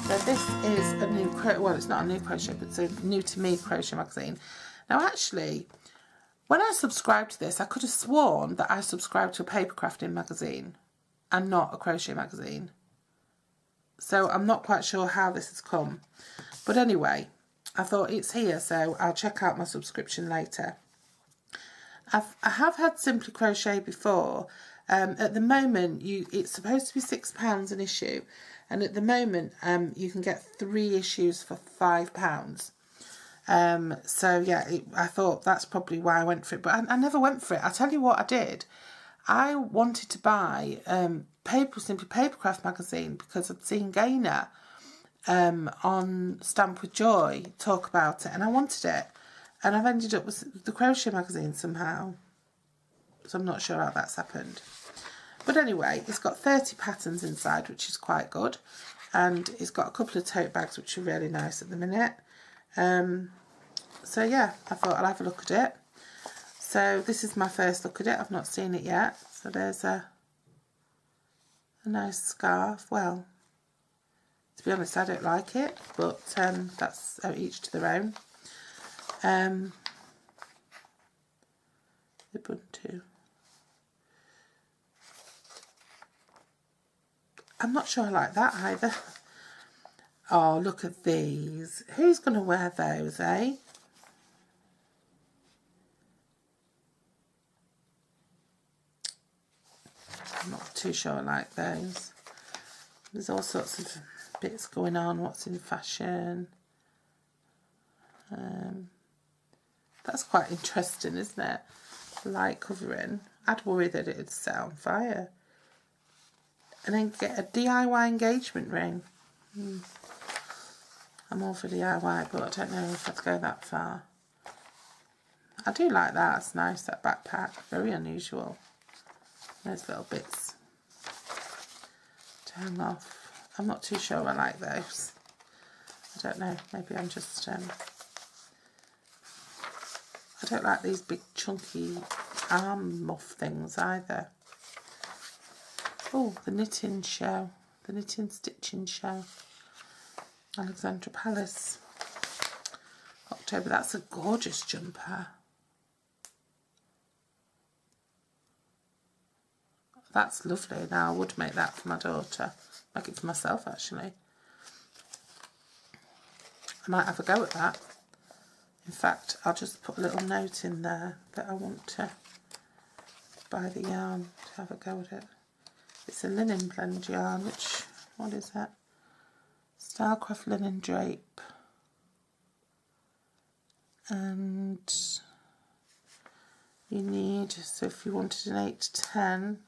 So this is a new well, it's not a new crochet, but it's a new to me crochet magazine. Now actually, when I subscribed to this, I could have sworn that I subscribed to a paper crafting magazine and not a crochet magazine. So I'm not quite sure how this has come. But anyway, I thought it's here, so I'll check out my subscription later. I have had Simply Crochet before. At the moment, it's supposed to be £6 an issue. And at the moment, you can get 3 issues for £5. So yeah, I thought that's probably why I went for it, but I never went for it. I'll tell you what I did. I wanted to buy Simply Papercraft magazine because I'd seen Gaynor on Stamp with Joy talk about it, and I wanted it, and I've ended up with the crochet magazine somehow, so I'm not sure how that's happened. But anyway, it's got 30 patterns inside, which is quite good, and it's got a couple of tote bags which are really nice at the minute. So yeah, I thought I'll have a look at it. So this is my first look at it. I've not seen it yet. So there's a nice scarf. Well, to be honest, I don't like it, but that's each to their own. Ubuntu. I'm not sure I like that either. Oh, look at these. Who's going to wear those, eh? I'm not too sure I like those. There's all sorts of bits going on. What's in fashion? That's quite interesting, isn't it? Light covering. I'd worry that it would set on fire. And then get a DIY engagement ring. I'm all for DIY, but I don't know if I'd go that far. I do like that. It's nice, that backpack. Very unusual. Those little bits to hang off. I'm not too sure I like those. I don't know. Maybe I'm just... I don't like these big chunky arm muff things either. Oh, the knitting show. The knitting stitching show. Alexandra Palace. October. That's a gorgeous jumper. That's lovely. Now I would make that for my daughter. Make it for myself actually. I might have a go at that. In fact, I'll just put a little note in there that I want to buy the yarn to have a go at it. It's a linen blend yarn, which, what is that? Stylecraft Linen Drape. And you need, so if you wanted an 8 to 10,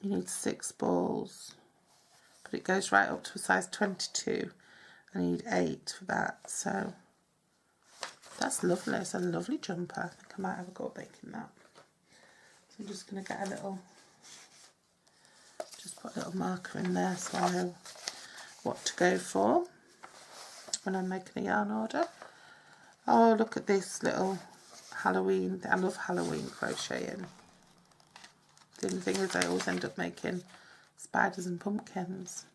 you need 6 balls. But it goes right up to a size 22. I need 8 for that, so that's lovely. It's a lovely jumper. I think I might have a go at making that. So I'm just going to get a little, just put a little marker in there so I know what to go for when I'm making a yarn order. Oh, look at this little Halloween. I love Halloween crocheting. The only thing is I always end up making spiders and pumpkins.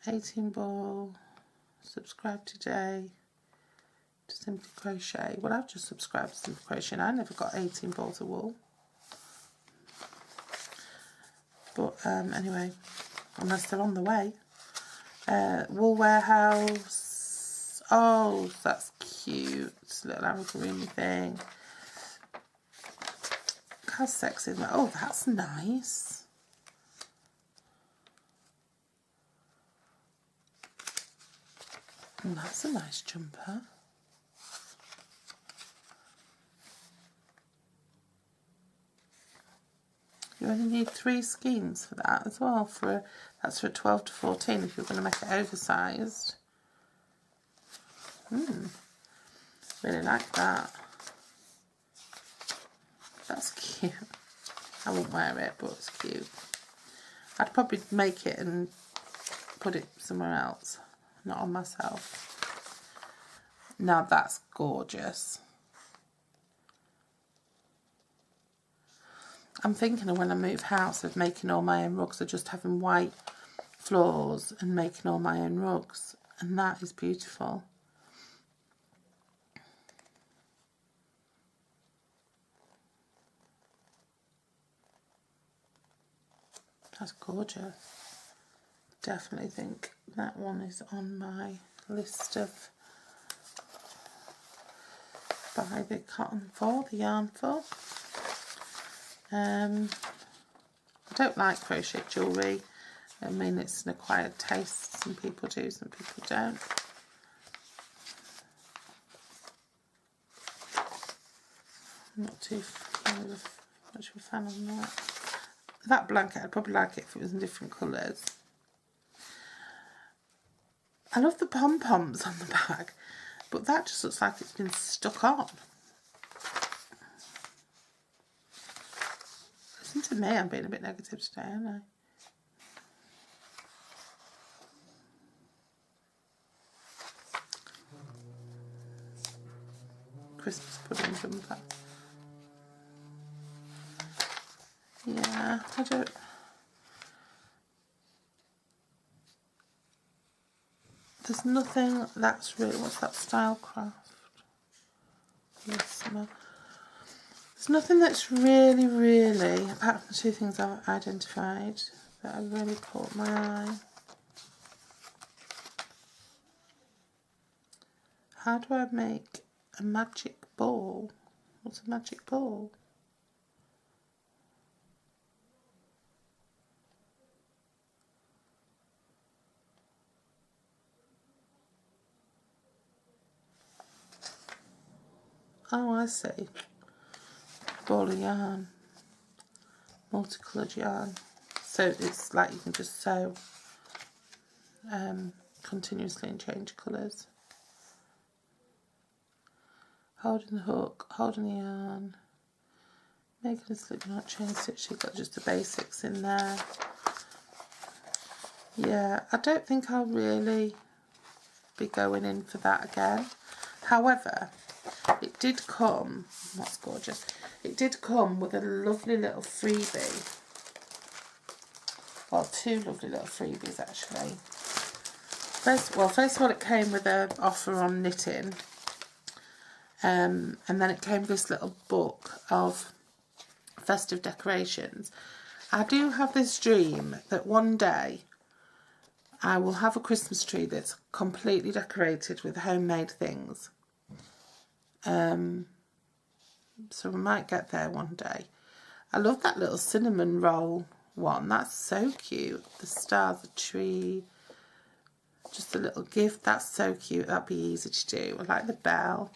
18 ball. Subscribe today to Simply Crochet. Well, I've just subscribed to Simply Crochet and I never got 18 balls of wool. But anyway, unless they're on the way. Wool Warehouse. Oh, that's cute. It's a little amigurumi thing. How sexy is that? Oh, that's nice. And that's a nice jumper. You only need 3 skeins for that as well. That's for 12 to 14 if you're going to make it oversized. Really like that. That's cute. I won't wear it, but it's cute. I'd probably make it and put it somewhere else, not on myself. Now that's gorgeous. I'm thinking of when I move house of making all my own rugs, of just having white floors and making all my own rugs, and that is beautiful. That's gorgeous. Definitely think that one is on my list of buy the cotton for, the yarn for. I don't like crochet jewellery. I mean, it's an acquired taste. Some people do, some people don't. I'm not too much of a fan of that. That blanket, I'd probably like it if it was in different colours. I love the pom-poms on the bag, but that just looks like it's been stuck on. Listen to me, I'm being a bit negative today, aren't I? Christmas pudding jumper. Yeah, I don't... There's nothing that's really... What's that? Stylecraft? Yes, no. There's nothing that's really, apart from the two things I've identified, that have really caught my eye. How do I make a magic ball? What's a magic ball? Oh, I see. Ball of yarn. Multicoloured yarn. So it's like you can just sew continuously and change colours. Holding the hook, holding the yarn, making a slip knot, chain stitch. You've got just the basics in there. Yeah, I don't think I'll really be going in for that again. However, it did come, that's gorgeous, it did come with a lovely little freebie. Well, two lovely little freebies actually. First of all, it came with an offer on knitting, and then it came with this little book of festive decorations. I do have this dream that one day I will have a Christmas tree that's completely decorated with homemade things. So we might get there one day. I love that little cinnamon roll one. That's so cute. The star, the tree, just a little gift. That's so cute. That'd be easy to do. I like the bell.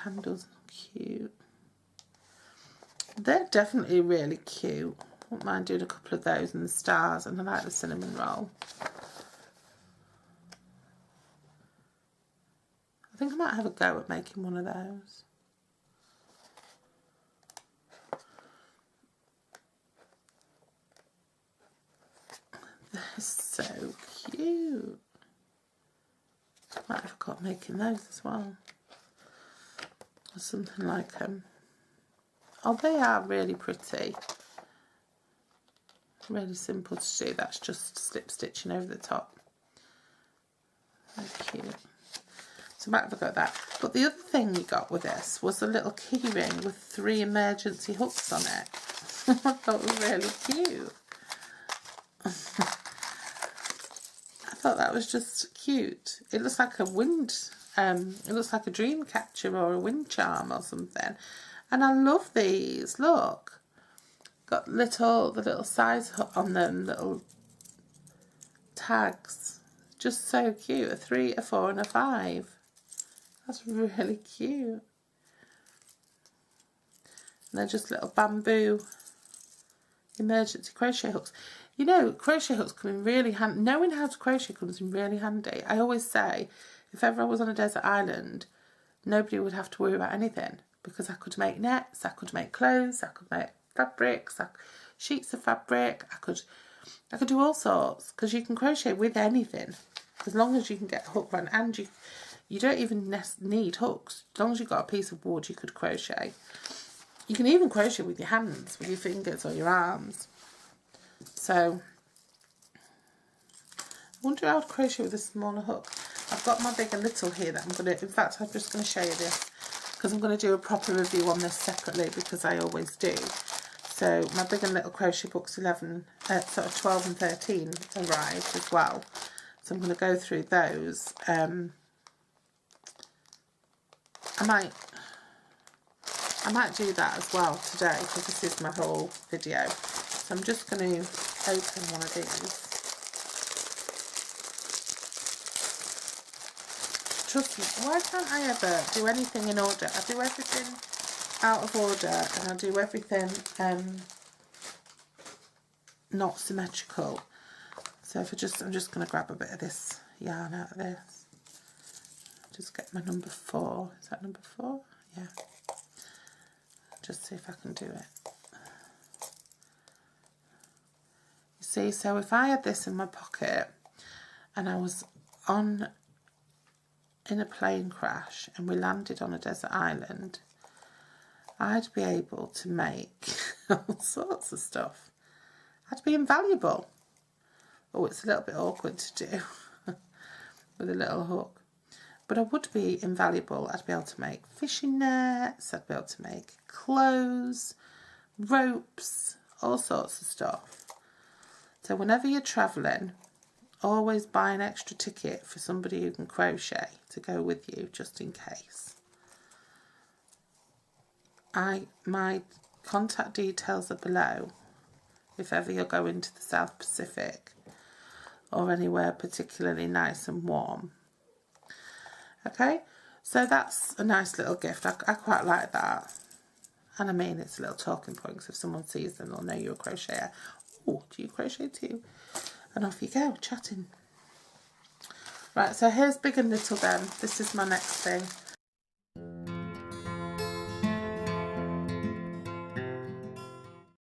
Candles are cute. They're definitely really cute. Wouldn't mind doing a couple of those and the stars, and I like the cinnamon roll. I think I might have a go at making one of those. They're so cute. Might have got making those as well. Or something like them. Oh, they are really pretty. Really simple to do. That's just slip stitching over the top. So cute. So might have a go at that. But the other thing you got with this was a little key ring with 3 emergency hooks on it. I thought it was really cute. I thought that was just cute. It looks like a wind, it looks like a dream catcher or a wind charm or something. And I love these, look. Got the little size hook on them, little tags. Just so cute, a 3, a 4 and a 5. That's really cute. And they're just little bamboo emergency crochet hooks. You know, crochet hooks come in really handy. Knowing how to crochet comes in really handy. I always say, if ever I was on a desert island, nobody would have to worry about anything, because I could make nets, I could make clothes, I could make fabrics, sheets of fabric, I could do all sorts, because you can crochet with anything, as long as you can get a hook run, and you don't even need hooks. As long as you've got a piece of wood, you could crochet. You can even crochet with your hands, with your fingers or your arms. So wonder how I'd crochet with a smaller hook. I've got my big and little here that I'm going to, in fact I'm just going to show you this because I'm going to do a proper review on this separately because I always do. So my big and little crochet books 12 and 13 arrived as well. So I'm going to go through those. I might do that as well today because this is my whole video. So I'm just going to open one of these. Trust me, why can't I ever do anything in order? I do everything out of order and I do everything not symmetrical. So if I'm just going to grab a bit of this yarn out of this. Just get my number 4. Is that number 4? Yeah. Just see if I can do it. You see, so if I had this in my pocket and I was in a plane crash and we landed on a desert island, I'd be able to make all sorts of stuff. I'd be invaluable. Oh, it's a little bit awkward to do with a little hook. But I would be invaluable. I'd be able to make fishing nets, I'd be able to make clothes, ropes, all sorts of stuff. So whenever you're travelling, always buy an extra ticket for somebody who can crochet to go with you, just in case. My contact details are below if ever you're going to the South Pacific or anywhere particularly nice and warm. Okay, so that's a nice little gift. I quite like that. And I mean, it's a little talking point because if someone sees them, they'll know you're a crocheter. Oh, do you crochet too? And off you go, chatting. Right, so here's big and little then. This is my next thing.